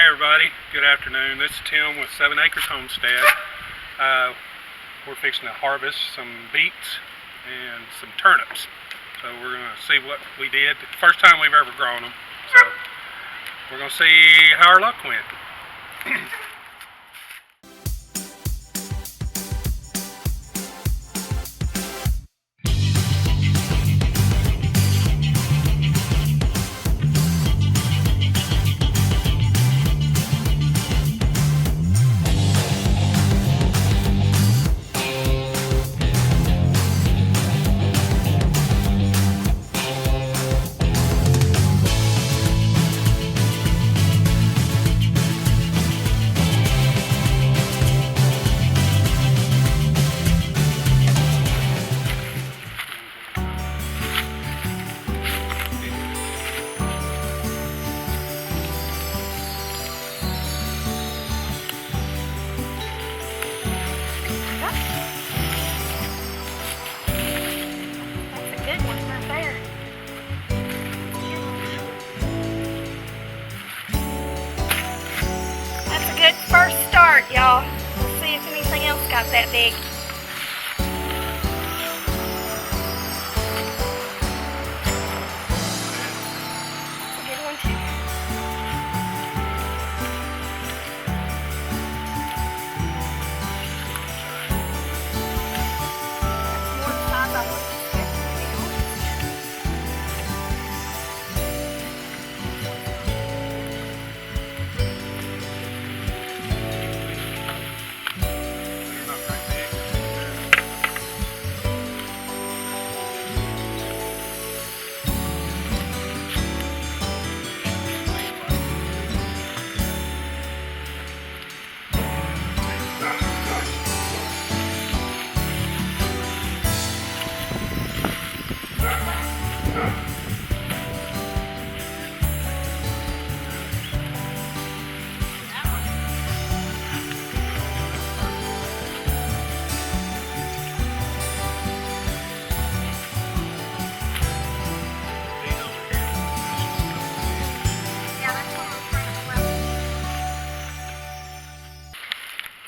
everybody, good afternoon. This is Tim with 7 Acres Homestead. We're fixing to harvest some beets and some turnips. So we're going to see what we did. First time we've ever grown them. So we're going to see how our luck went. Good first start, y'all. Let's see if anything else got that big. That's a good one too. That's more the size I was expecting, to be honest.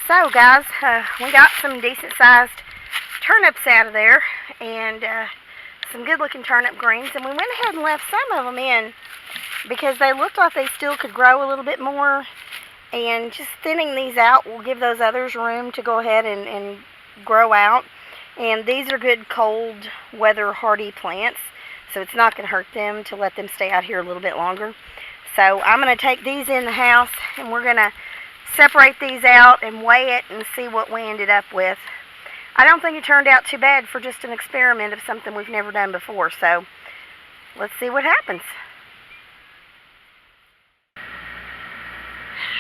So guys, we got some decent sized turnips out of there and some good looking turnip greens, and we went ahead and left some of them in because they looked like they still could grow a little bit more, and just thinning these out will give those others room to go ahead and grow out. And these are good cold weather hardy plants, so it's not going to hurt them to let them stay out here a little bit longer. So I'm going to take these in the house and we're going to separate these out and weigh it and see what we ended up with. I don't think it turned out too bad for just an experiment of something we've never done before, so let's see what happens.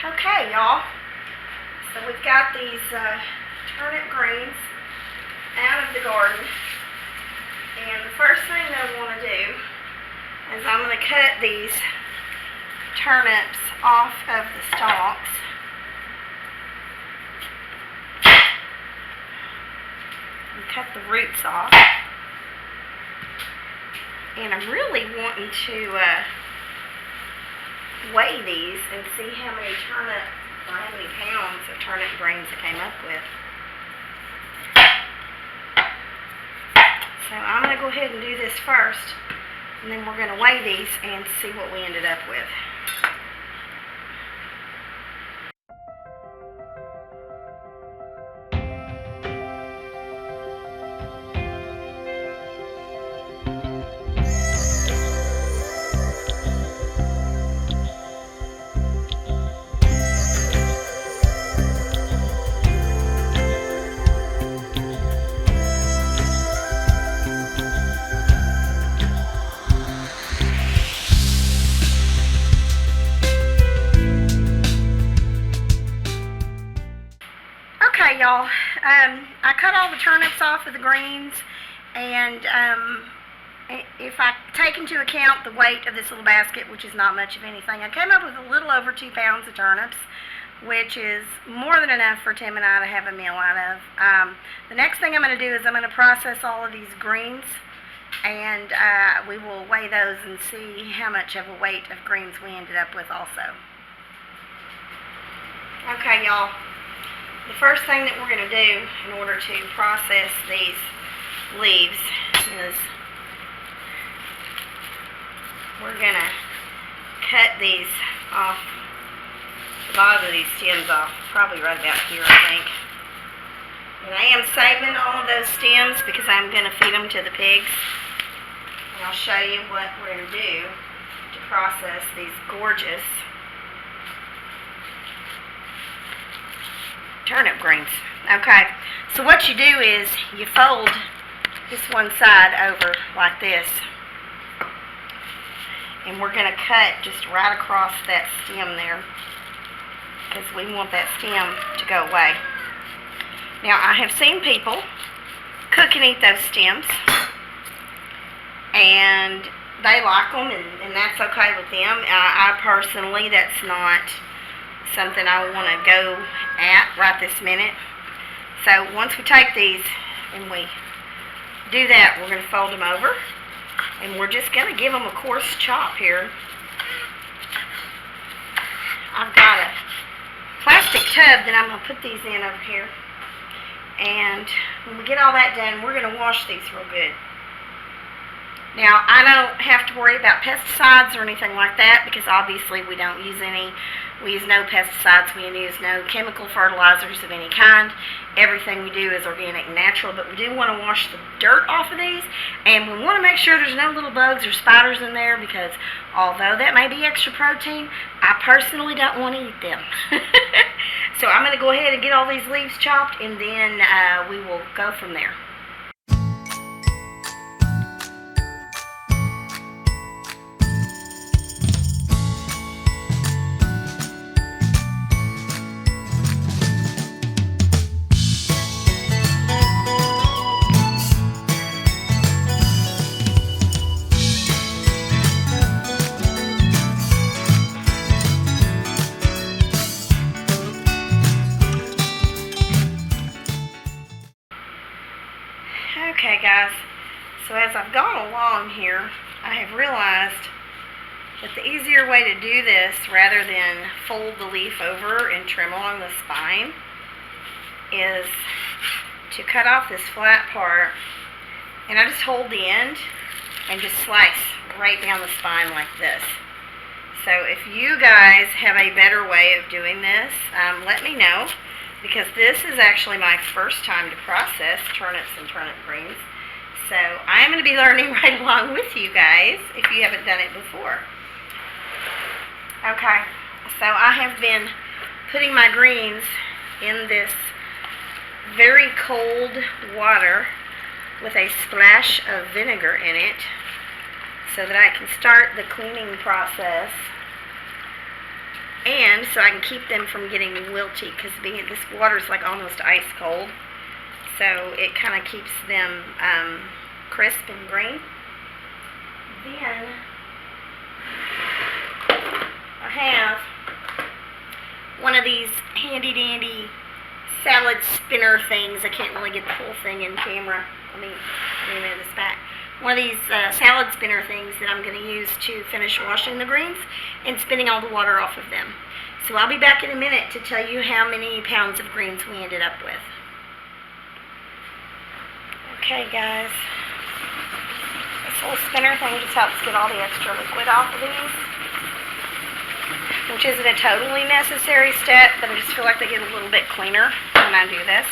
Okay, y'all, so we've got these turnip greens out of the garden, and the first thing I want to do is I'm going to cut these turnips off of the stalks. Cut the roots off, and I'm really wanting to weigh these and see how many pounds of turnip greens I came up with. So I'm going to go ahead and do this first, and then we're going to weigh these and see what we ended up with. Y'all, I cut all the turnips off of the greens, and if I take into account the weight of this little basket, which is not much of anything, I came up with a little over 2 pounds of turnips, which is more than enough for Tim and I to have a meal out of. The next thing I'm going to do is I'm going to process all of these greens, and we will weigh those and see how much of a weight of greens we ended up with also. Okay, y'all. The first thing that we're going to do in order to process these leaves is we're going to cut these off, the bottom of these stems off, probably right about here, I think. And I am saving all of those stems because I'm going to feed them to the pigs. And I'll show you what we're going to do to process these gorgeous turnip greens. Okay, so what you do is you fold this one side over like this, and we're going to cut just right across that stem there because we want that stem to go away. Now, I have seen people cook and eat those stems, and they like them, and that's okay with them. I personally, that's not something I want to go at right this minute. So once we take these and we do that, we're going to fold them over, and we're just going to give them a coarse chop here. I've got a plastic tub that I'm going to put these in over here, and when we get all that done, we're going to wash these real good. Now, I don't have to worry about pesticides or anything like that because obviously we don't use any. We use no pesticides. We use no chemical fertilizers of any kind. Everything we do is organic and natural, but we do want to wash the dirt off of these, and we want to make sure there's no little bugs or spiders in there because although that may be extra protein, I personally don't want to eat them. So I'm going to go ahead and get all these leaves chopped, and then we will go from there. Okay, guys, so as I've gone along here, I have realized that the easier way to do this, rather than fold the leaf over and trim along the spine, is to cut off this flat part, and I just hold the end and just slice right down the spine like this. So if you guys have a better way of doing this, let me know, because this is actually my first time to process turnips and turnip greens. So I am going to be learning right along with you guys if you haven't done it before. Okay, so I have been putting my greens in this very cold water with a splash of vinegar in it so that I can start the cleaning process, and so I can keep them from getting wilty, because this water is like almost ice cold, so it kind of keeps them crisp and green. Then I have one of these handy dandy salad spinner things. I can't really get the whole thing in camera. Let me move this back. One of these salad spinner things that I'm going to use to finish washing the greens and spinning all the water off of them. So I'll be back in a minute to tell you how many pounds of greens we ended up with. Okay, guys. This little spinner thing just helps get all the extra liquid off of these, which isn't a totally necessary step, but I just feel like they get a little bit cleaner when I do this.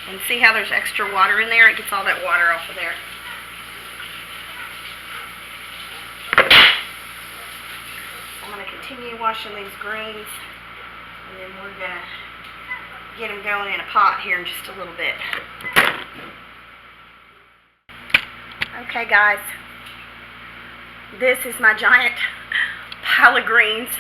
And see how there's extra water in there? It gets all that water off of there. I'm going to continue washing these greens, and then we're going to get them going in a pot here in just a little bit. Okay, guys. This is my giant pile of greens.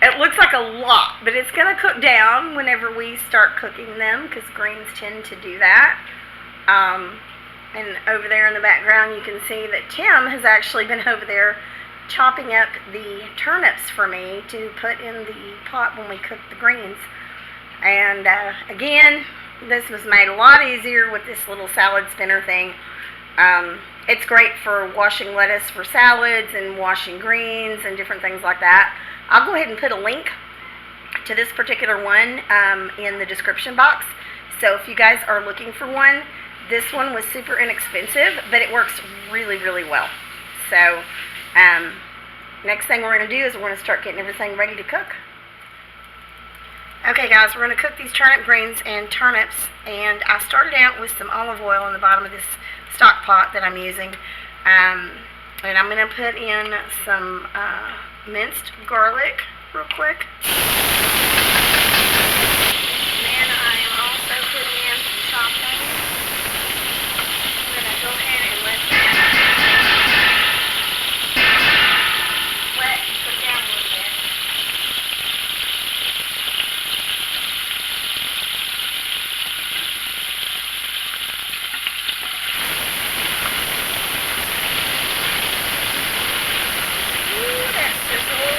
It looks like a lot, but it's going to cook down whenever we start cooking them, because greens tend to do that. And over there in the background, you can see that Tim has actually been over there chopping up the turnips for me to put in the pot when we cook the greens. And again, this was made a lot easier with this little salad spinner thing. It's great for washing lettuce for salads and washing greens and different things like that. I'll go ahead and put a link to this particular one in the description box. So if you guys are looking for one, this one was super inexpensive, but it works really, really well. So next thing we're going to do is we're going to start getting everything ready to cook. Okay guys, we're going to cook these turnip greens and turnips, and I started out with some olive oil in the bottom of this stock pot that I'm using, and I'm going to put in some minced garlic real quick. And then I am also putting in some chopped onions. I'm going to go ahead and let that wet and put down a little bit. Ooh, that sizzle.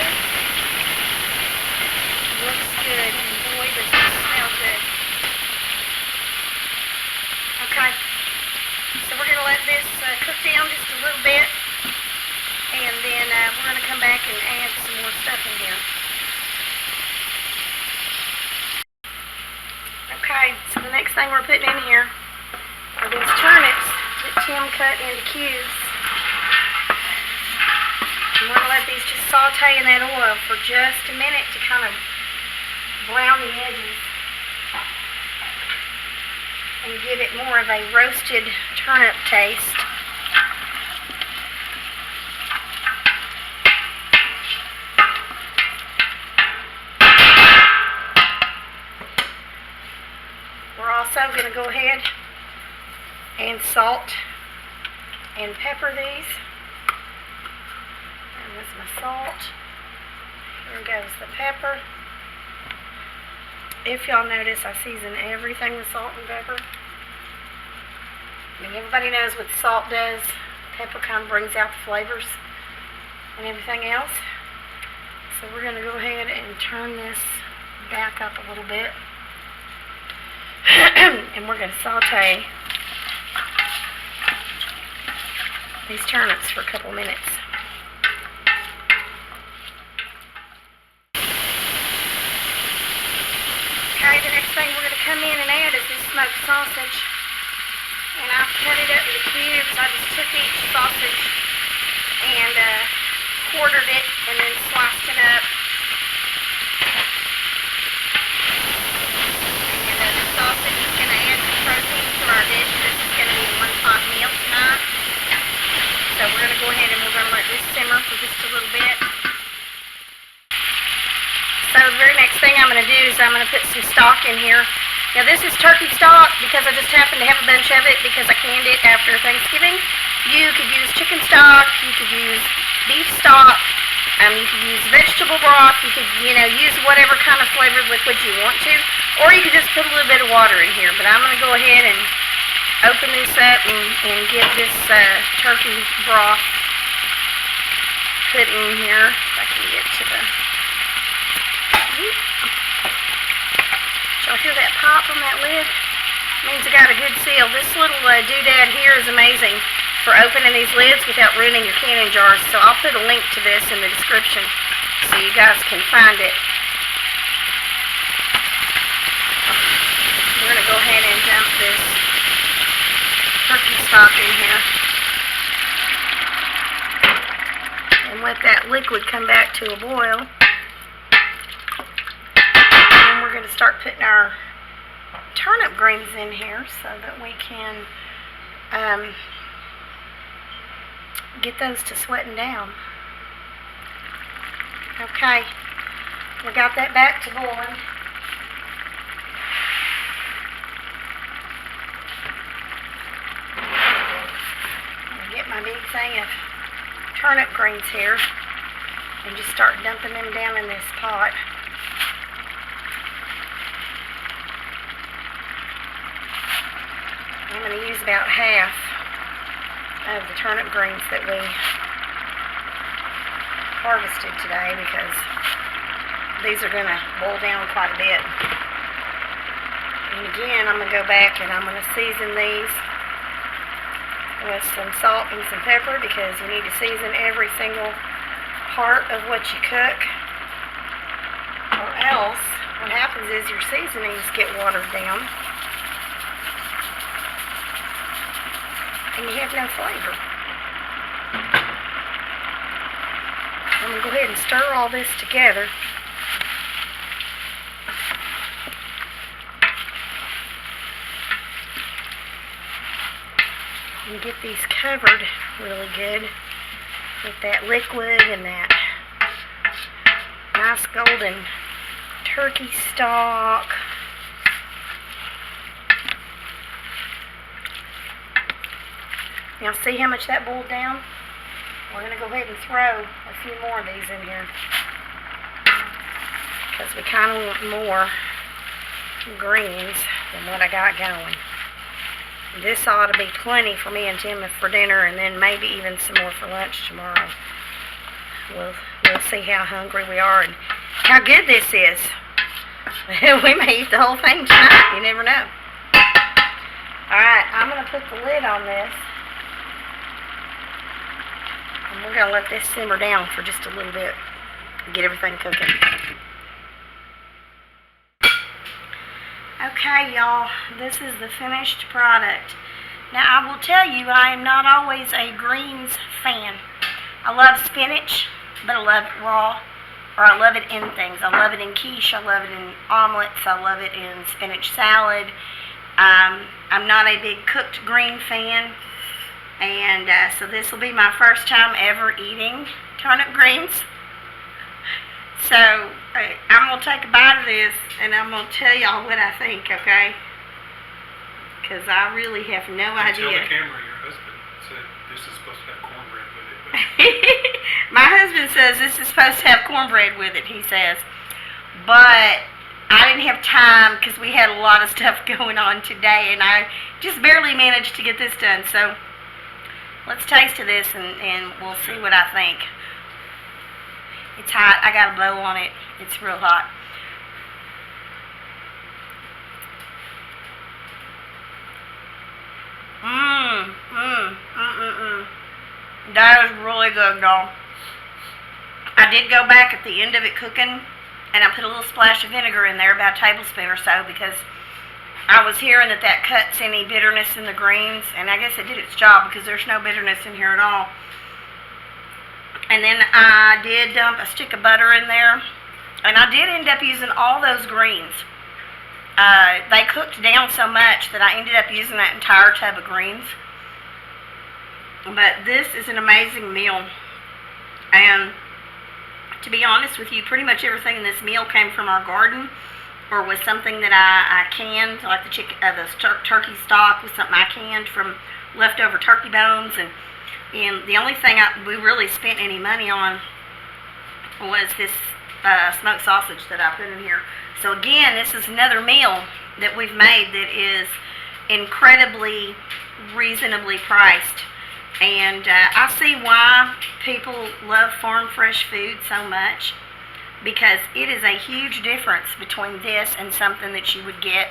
Looks good, and boy, does it smell good. Okay, so we're going to let this cook down just a little bit, and then we're going to come back and add some more stuff in here. Okay, so the next thing we're putting in here are these turnips that Tim cut into cubes. And we're going to let these just saute in that oil for just a minute to kind of brown the edges and give it more of a roasted turnip taste. We're also going to go ahead and salt and pepper these. And this is my salt. Here goes the pepper. If y'all notice, I season everything with salt and pepper. I mean, everybody knows what salt does. Pepper kind of brings out the flavors and everything else. So we're going to go ahead and turn this back up a little bit. And we're going to saute these turnips for a couple minutes. Okay, the next thing we're going to come in and add is this smoked sausage. And I've cut it up into cubes. I just took each sausage and quartered it and then sliced it up. And the sausage is going to add some protein to our dish. This is going to be a one-pot meal tonight. So we're going to go ahead and we're going to let this simmer for just a little bit. So the very next thing I'm going to do is I'm going to put some stock in here. Now this is turkey stock because I just happen to have a bunch of it because I canned it after Thanksgiving. You could use chicken stock, you could use beef stock, you could use vegetable broth, you could, use whatever kind of flavored liquid you want to. Or you could just put a little bit of water in here. But I'm going to go ahead and open this up and get this turkey broth put in here. If I can get to the... Y'all hear that pop on that lid? Means I got a good seal. This little doodad here is amazing for opening these lids without ruining your canning jars. So I'll put a link to this in the description so you guys can find it. We're going to go ahead and dump this turkey stock in here and let that liquid come back to a boil. We're going to start putting our turnip greens in here so that we can get those to sweating down. Okay, we got that back to boiling. I'm going to get my big thing of turnip greens here and just start dumping them down in this pot. I'm going to use about half of the turnip greens that we harvested today because these are going to boil down quite a bit. And again, I'm going to go back and I'm going to season these with some salt and some pepper, because you need to season every single part of what you cook, or else what happens is your seasonings get watered down and you have no flavor. I'm going to go ahead and stir all this together. And get these covered really good with that liquid and that nice golden turkey stock. Now see how much that boiled down? We're going to go ahead and throw a few more of these in here, because we kind of want more greens than what I got going. This ought to be plenty for me and Tim for dinner, and then maybe even some more for lunch tomorrow. We'll see how hungry we are and how good this is. We may eat the whole thing tonight. You never know. Alright, I'm going to put the lid on this. And we're going to let this simmer down for just a little bit. Get everything cooking. Okay, y'all, this is the finished product. Now, I will tell you, I am not always a greens fan. I love spinach, but I love it raw, or I love it in things. I love it in quiche, I love it in omelets, I love it in spinach salad. I'm not a big cooked green fan, and so this will be my first time ever eating turnip greens. So, I'm going to take a bite of this, and I'm going to tell y'all what I think, okay? Because I really have no idea. Tell the camera your husband said this is supposed to have cornbread with it. My husband says this is supposed to have cornbread with it, he says. But I didn't have time because we had a lot of stuff going on today, and I just barely managed to get this done. So, let's taste of this, and we'll see what I think. It's hot. I got a blow on it. It's real hot. That is really good, y'all. I did go back at the end of it cooking, and I put a little splash of vinegar in there, about a tablespoon or so, because I was hearing that cuts any bitterness in the greens, and I guess it did its job, because there's no bitterness in here at all. And then I did dump a stick of butter in there. And I did end up using all those greens. They cooked down so much that I ended up using that entire tub of greens. But this is an amazing meal. And to be honest with you, pretty much everything in this meal came from our garden, or was something that I canned, like the turkey stock was something I canned from leftover turkey bones. And the only thing we really spent any money on was this smoked sausage that I put in here. So again, this is another meal that we've made that is incredibly reasonably priced. And I see why people love farm fresh food so much, because it is a huge difference between this and something that you would get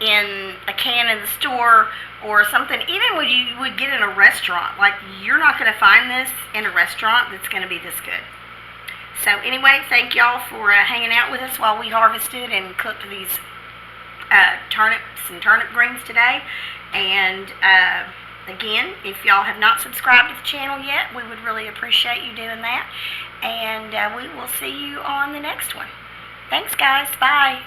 in a can in the store, or something even what you would get in a restaurant. Like, you're not going to find this in a restaurant that's going to be this good. So anyway, thank y'all for hanging out with us while we harvested and cooked these turnips and turnip greens today. And again, if y'all have not subscribed to the channel yet, we would really appreciate you doing that. And we will see you on the next one. Thanks, guys. Bye.